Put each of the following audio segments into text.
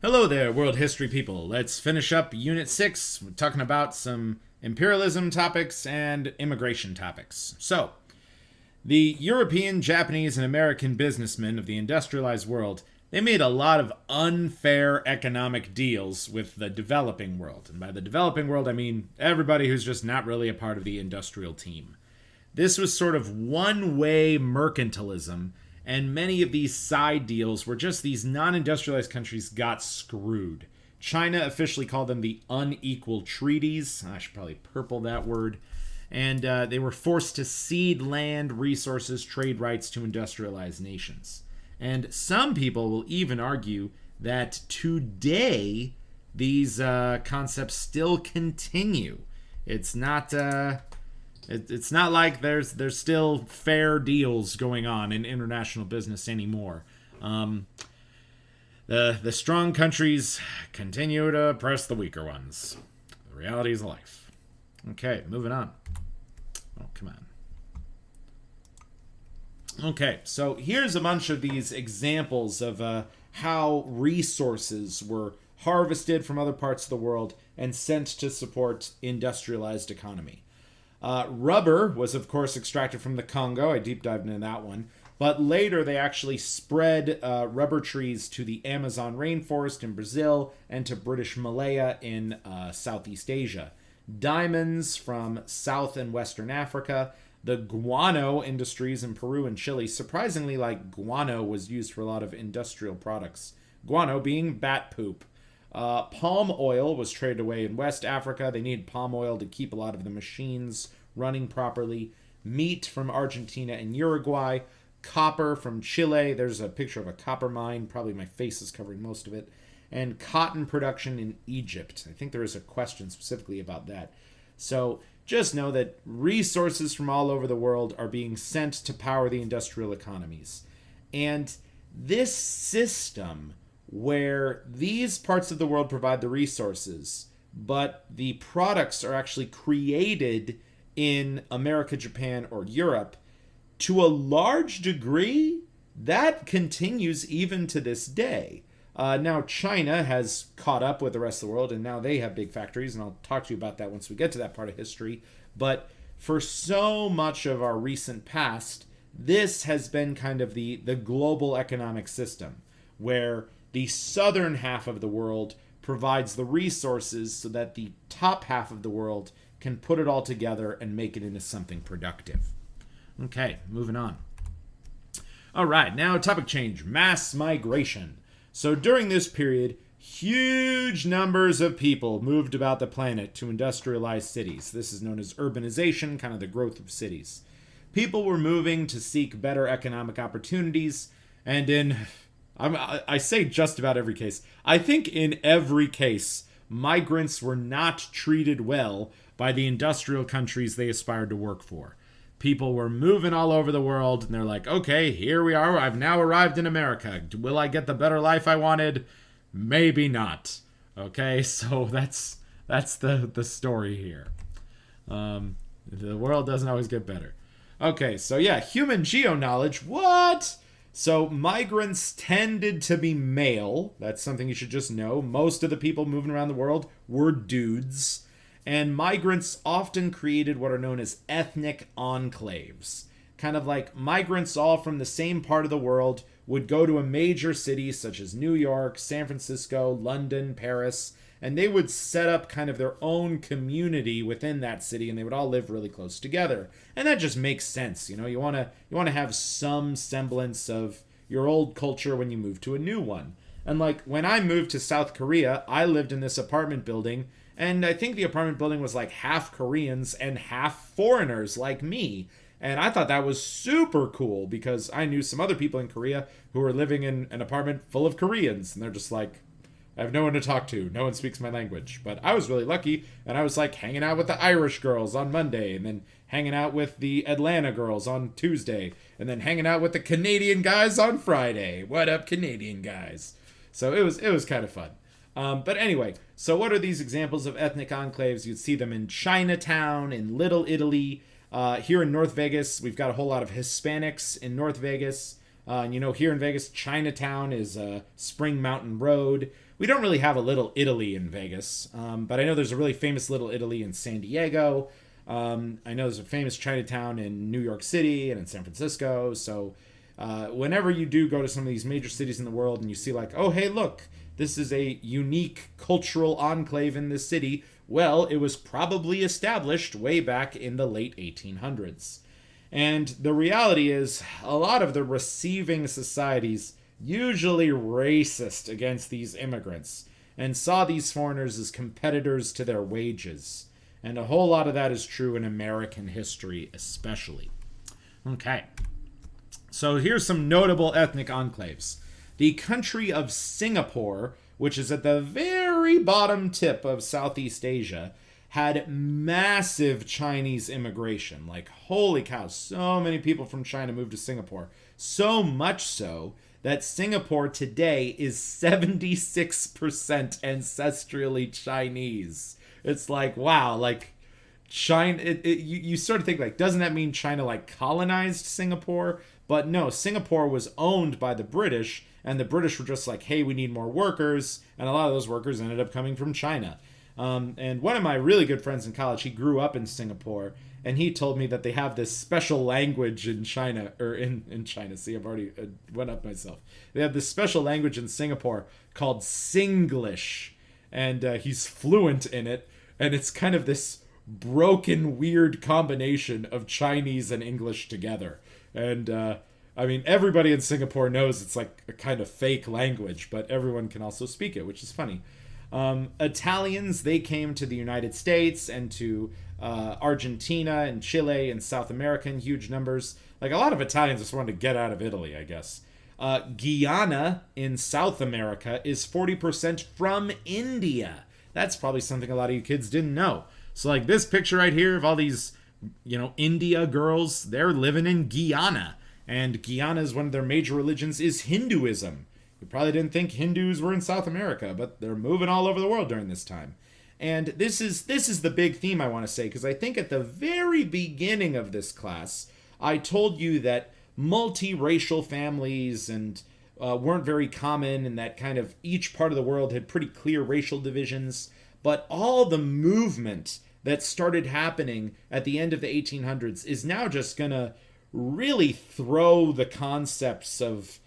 Hello there, world history people. Let's finish up Unit 6. We're talking about some imperialism topics and immigration topics. So, the European, Japanese, and American businessmen of the industrialized world, they made a lot of unfair economic deals with the developing world. And by the developing world, I mean everybody who's just not really a part of the industrial team. This was sort of one-way mercantilism, and many of these side deals were just these non-industrialized countries got screwed. China officially called them the unequal treaties. I should probably purple that word. And they were forced to cede land, resources, trade rights to industrialized nations. And some people will even argue that today these concepts still continue. It's not it's not like there's still fair deals going on in international business anymore. The strong countries continue to oppress the weaker ones. The realities of life. Okay, moving on. Oh, come on. Okay, so here's a bunch of these examples of how resources were harvested from other parts of the world and sent to support industrialized economy. Rubber was, of course, extracted from the Congo. I deep dived into that one. But later, they actually spread rubber trees to the Amazon rainforest in Brazil and to British Malaya in Southeast Asia. Diamonds from South and Western Africa. The guano industries in Peru and Chile. Surprisingly, like guano was used for a lot of industrial products. Guano being bat poop. Palm oil was traded away in West Africa. They needed palm oil to keep a lot of the machines running properly. Meat from Argentina and Uruguay. Copper from Chile. There's a picture of a copper mine. Probably my face is covering most of it. And cotton production in Egypt. I think there is a question specifically about that. So just know that resources from all over the world are being sent to power the industrial economies. And this system where these parts of the world provide the resources, but the products are actually created in America, Japan, or Europe, to a large degree, that continues even to this day. Now, China has caught up with the rest of the world, and now they have big factories, and I'll talk to you about that once we get to that part of history. But for so much of our recent past, this has been kind of the global economic system, where the southern half of the world provides the resources so that the top half of the world can put it all together and make it into something productive. Okay, moving on. All right, now topic change, mass migration. So during this period, huge numbers of people moved about the planet to industrialized cities. This is known as urbanization, kind of the growth of cities. People were moving to seek better economic opportunities, and I say just about every case. I think in every case, migrants were not treated well by the industrial countries they aspired to work for. People were moving all over the world, and they're like, okay, here we are. I've now arrived in America. Will I get the better life I wanted? Maybe not. Okay, so that's the story here. The world doesn't always get better. Okay, so yeah, human geo-knowledge. What? So migrants tended to be male. That's something you should just know. Most of the people moving around the world were dudes. And migrants often created what are known as ethnic enclaves. Kind of like migrants all from the same part of the world would go to a major city such as New York, San Francisco, London, Paris, and they would set up kind of their own community within that city, and they would all live really close together. And that just makes sense. You know, you want to have some semblance of your old culture when you move to a new one. And like when I moved to South Korea, I lived in this apartment building, and I think the apartment building was like half Koreans and half foreigners like me. And I thought that was super cool because I knew some other people in Korea who were living in an apartment full of Koreans. And they're just like, I have no one to talk to. No one speaks my language. But I was really lucky, and I was like hanging out with the Irish girls on Monday, and then hanging out with the Atlanta girls on Tuesday, and then hanging out with the Canadian guys on Friday. What up, Canadian guys? So it was kind of fun. But anyway, so what are these examples of ethnic enclaves? You'd see them in Chinatown, in Little Italy. Here in North Vegas, we've got a whole lot of Hispanics in North Vegas. Here in Vegas, Chinatown is Spring Mountain Road. We don't really have a Little Italy in Vegas, but I know there's a really famous Little Italy in San Diego. I know there's a famous Chinatown in New York City and in San Francisco. So whenever you do go to some of these major cities in the world and you see like, oh, hey, look, this is a unique cultural enclave in this city, well, it was probably established way back in the late 1800s. And the reality is, a lot of the receiving societies usually racist against these immigrants and saw these foreigners as competitors to their wages. And a whole lot of that is true in American history, especially. Okay. So here's some notable ethnic enclaves. The country of Singapore, which is at the very bottom tip of Southeast Asia, had massive Chinese immigration. Like, holy cow, so many people from China moved to Singapore. So much so that Singapore today is 76% ancestrally Chinese. It's like, wow, like China, you sort of think like, doesn't that mean China like colonized Singapore? But no, Singapore was owned by the British, and the British were just like, hey, we need more workers, and a lot of those workers ended up coming from China. And one of my really good friends in college, he grew up in Singapore, and he told me that they have this special language in China, or in China. See, I've already went up myself. They have this special language in Singapore called Singlish, and he's fluent in it, and it's kind of this broken, weird combination of Chinese and English together. And I mean, everybody in Singapore knows it's like a kind of fake language, but everyone can also speak it, which is funny. Italians, they came to the United States and to Argentina and Chile and South America in huge numbers. Like, a lot of Italians just wanted to get out of Italy, I guess. Guyana in South America is 40% from India. That's probably something a lot of you kids didn't know. So, like, this picture right here of all these, India girls, they're living in Guyana. And Guyana is one of their major religions is Hinduism. You probably didn't think Hindus were in South America, but they're moving all over the world during this time. And this is the big theme I want to say, because I think at the very beginning of this class, I told you that multiracial families and weren't very common, and that kind of each part of the world had pretty clear racial divisions. But all the movement that started happening at the end of the 1800s is now just going to really throw the concepts of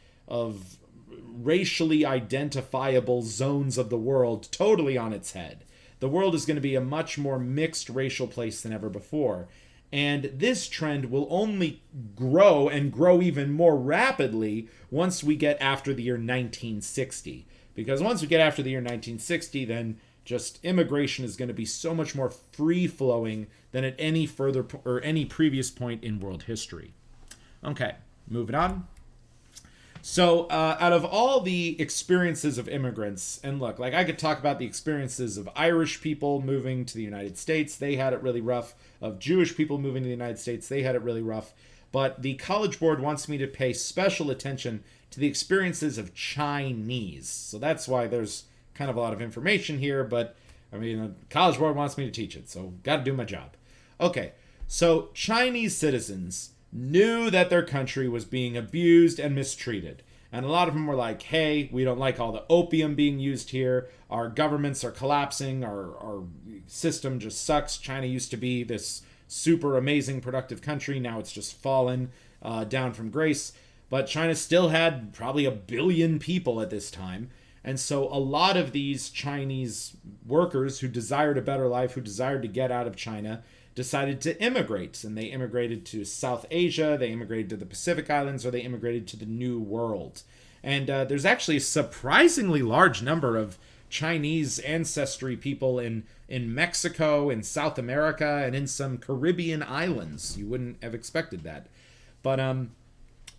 racially identifiable zones of the world totally on its head. The world is going to be a much more mixed racial place than ever before. And this trend will only grow and grow even more rapidly once we get after the year 1960. Because once we get after the year 1960, then just immigration is going to be so much more free-flowing than at any further or any previous point in world history. Okay, moving on. So out of all the experiences of immigrants, and look, like I could talk about the experiences of Irish people moving to the United States. They had it really rough. Of Jewish people moving to the United States, they had it really rough. But the College Board wants me to pay special attention to the experiences of Chinese. So that's why there's kind of a lot of information here, but I mean, the College Board wants me to teach it, so got to do my job. Okay, so Chinese citizens knew that their country was being abused and mistreated. And a lot of them were like, hey, we don't like all the opium being used here. Our governments are collapsing. Our system just sucks. China used to be this super amazing productive country. Now it's just fallen down from grace. But China still had probably 1 billion people at this time. And so a lot of these Chinese workers who desired a better life, who desired to get out of China, decided to immigrate. And they immigrated to South Asia, they immigrated to the Pacific Islands, or they immigrated to the New World. And there's actually a surprisingly large number of Chinese ancestry people in Mexico, in South America, and in some Caribbean islands. You wouldn't have expected that. But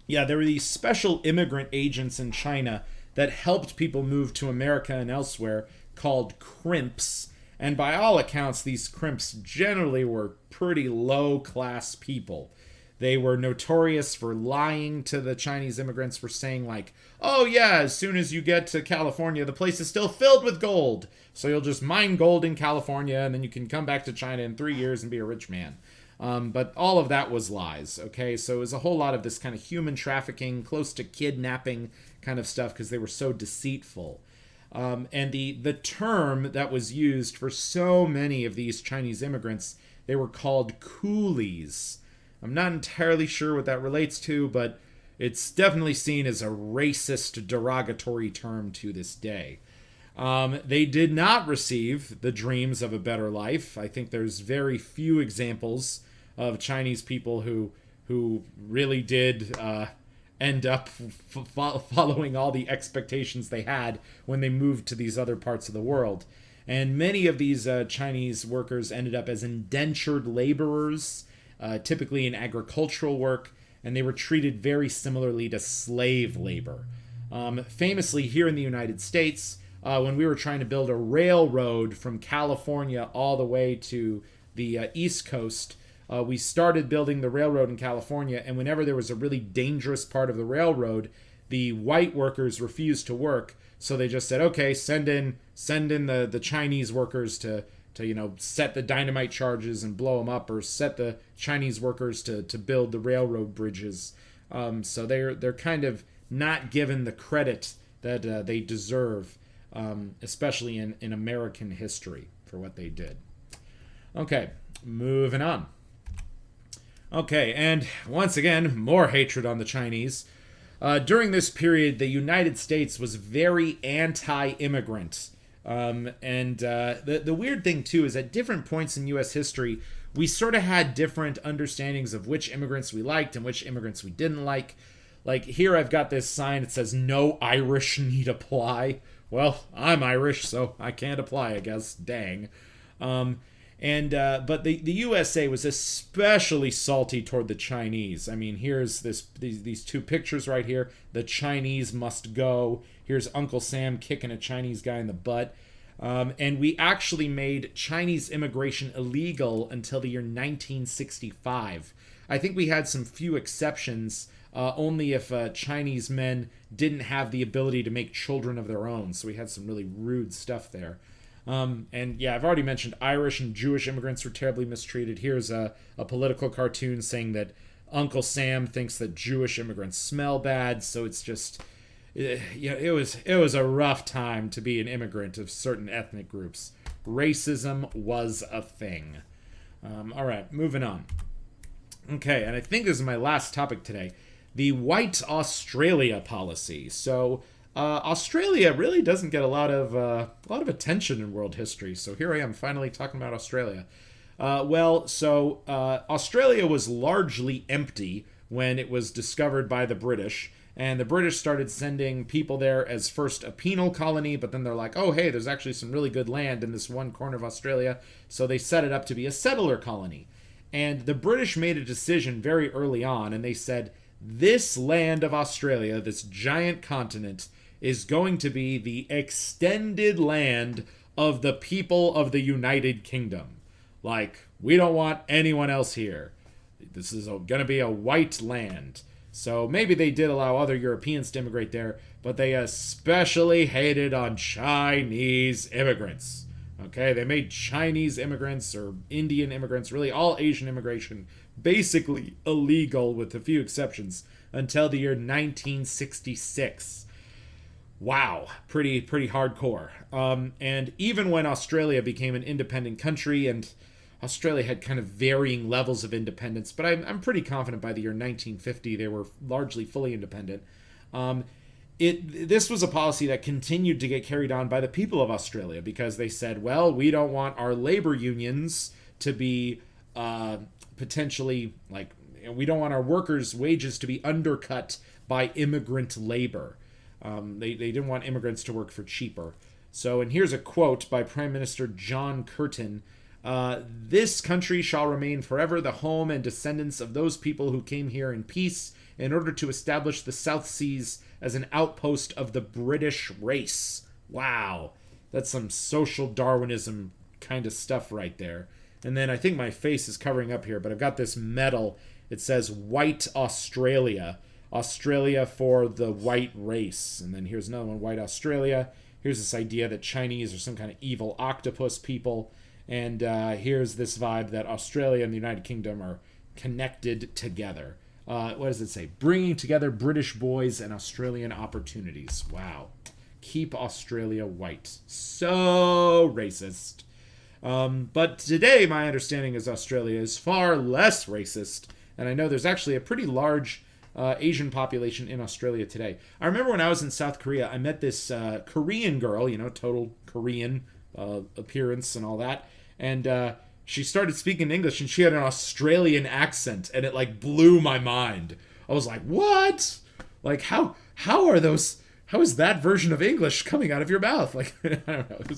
yeah, there were these special immigrant agents in China that helped people move to America and elsewhere called crimps. And by all accounts, these crimps generally were pretty low-class people. They were notorious for lying to the Chinese immigrants, for saying like, oh yeah, as soon as you get to California, the place is still filled with gold. So you'll just mine gold in California, and then you can come back to China in 3 years and be a rich man. But all of that was lies, okay? So it was a whole lot of this kind of human trafficking, close to kidnapping kind of stuff, because they were so deceitful. And the term that was used for so many of these Chinese immigrants, they were called coolies. I'm not entirely sure what that relates to, but it's definitely seen as a racist, derogatory term to this day. They did not receive the dreams of a better life. I think there's very few examples of Chinese people who really did end up following all the expectations they had when they moved to these other parts of the world. And many of these Chinese workers ended up as indentured laborers, typically in agricultural work, and they were treated very similarly to slave labor. Famously, here in the United States, when we were trying to build a railroad from California all the way to the East Coast, we started building the railroad in California, and whenever there was a really dangerous part of the railroad, the white workers refused to work, so they just said, okay, send in the Chinese workers to set the dynamite charges and blow them up, or set the Chinese workers to build the railroad bridges. So they're kind of not given the credit that they deserve, especially in American history, for what they did. Okay, moving on. Okay, and once again, more hatred on the Chinese. During this period, the United States was very anti-immigrant. The weird thing, too, is at different points in U.S. history, we sort of had different understandings of which immigrants we liked and which immigrants we didn't like. Like, here I've got this sign that says, "No Irish need apply." Well, I'm Irish, so I can't apply, I guess. Dang. But the USA was especially salty toward the Chinese. I mean, here's these two pictures right here. The Chinese must go. Here's Uncle Sam kicking a Chinese guy in the butt. And we actually made Chinese immigration illegal until the year 1965. I think we had some few exceptions, only if Chinese men didn't have the ability to make children of their own. So we had some really rude stuff there. And yeah, I've already mentioned Irish and Jewish immigrants were terribly mistreated. Here's a political cartoon saying that Uncle Sam thinks that Jewish immigrants smell bad. So it's just, it was a rough time to be an immigrant of certain ethnic groups. Racism was a thing. All right, moving on. Okay, and I think this is my last topic today. The White Australia policy. So Australia really doesn't get a lot of attention in world history. So here I am finally talking about Australia. Australia was largely empty when it was discovered by the British. And the British started sending people there as first a penal colony, but then they're like, oh, hey, there's actually some really good land in this one corner of Australia. So they set it up to be a settler colony. And the British made a decision very early on, and they said, this land of Australia, this giant continent, is going to be the extended land of the people of the United Kingdom. Like, we don't want anyone else here. This is going to be a white land. So maybe they did allow other Europeans to immigrate there, but they especially hated on Chinese immigrants. Okay, they made Chinese immigrants or Indian immigrants, really all Asian immigration, basically illegal with a few exceptions until the year 1966. Wow, pretty hardcore. And even when Australia became an independent country, and Australia had kind of varying levels of independence, but I'm pretty confident by the year 1950 they were largely fully independent. This was a policy that continued to get carried on by the people of Australia because they said, well, we don't want our labor unions to be potentially, like, we don't want our workers' wages to be undercut by immigrant labor. They didn't want immigrants to work for cheaper. So, and here's a quote by Prime Minister John Curtin. This country shall remain forever the home and descendants of those people who came here in peace in order to establish the South Seas as an outpost of the British race. Wow. That's some social Darwinism kind of stuff right there. And then I think my face is covering up here, but I've got this medal. It says White Australia. Australia for the white race. And then here's another one, White Australia. Here's this idea that Chinese are some kind of evil octopus people. And here's this vibe that Australia and the United Kingdom are connected together. What does it say? Bringing together British boys and Australian opportunities. Wow. Keep Australia white. So racist. But today, my understanding is Australia is far less racist. And I know there's actually a pretty large Asian population in Australia today. I remember when I was in South Korea, I met this Korean girl, total Korean appearance and all that. And she started speaking English, and she had an Australian accent, and it like blew my mind. I was like, what? Like, how is that version of English coming out of your mouth? Like, I don't know.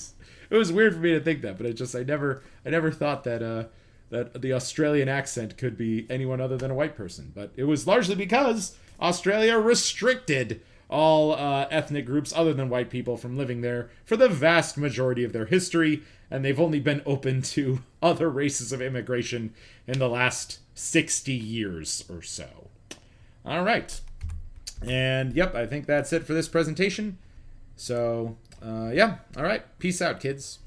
It was weird for me to think that, but I never thought that that the Australian accent could be anyone other than a white person. But it was largely because Australia restricted all ethnic groups other than white people from living there for the vast majority of their history, and they've only been open to other races of immigration in the last 60 years or so. All right. And yep, I think that's it for this presentation. So, yeah. All right. Peace out, kids.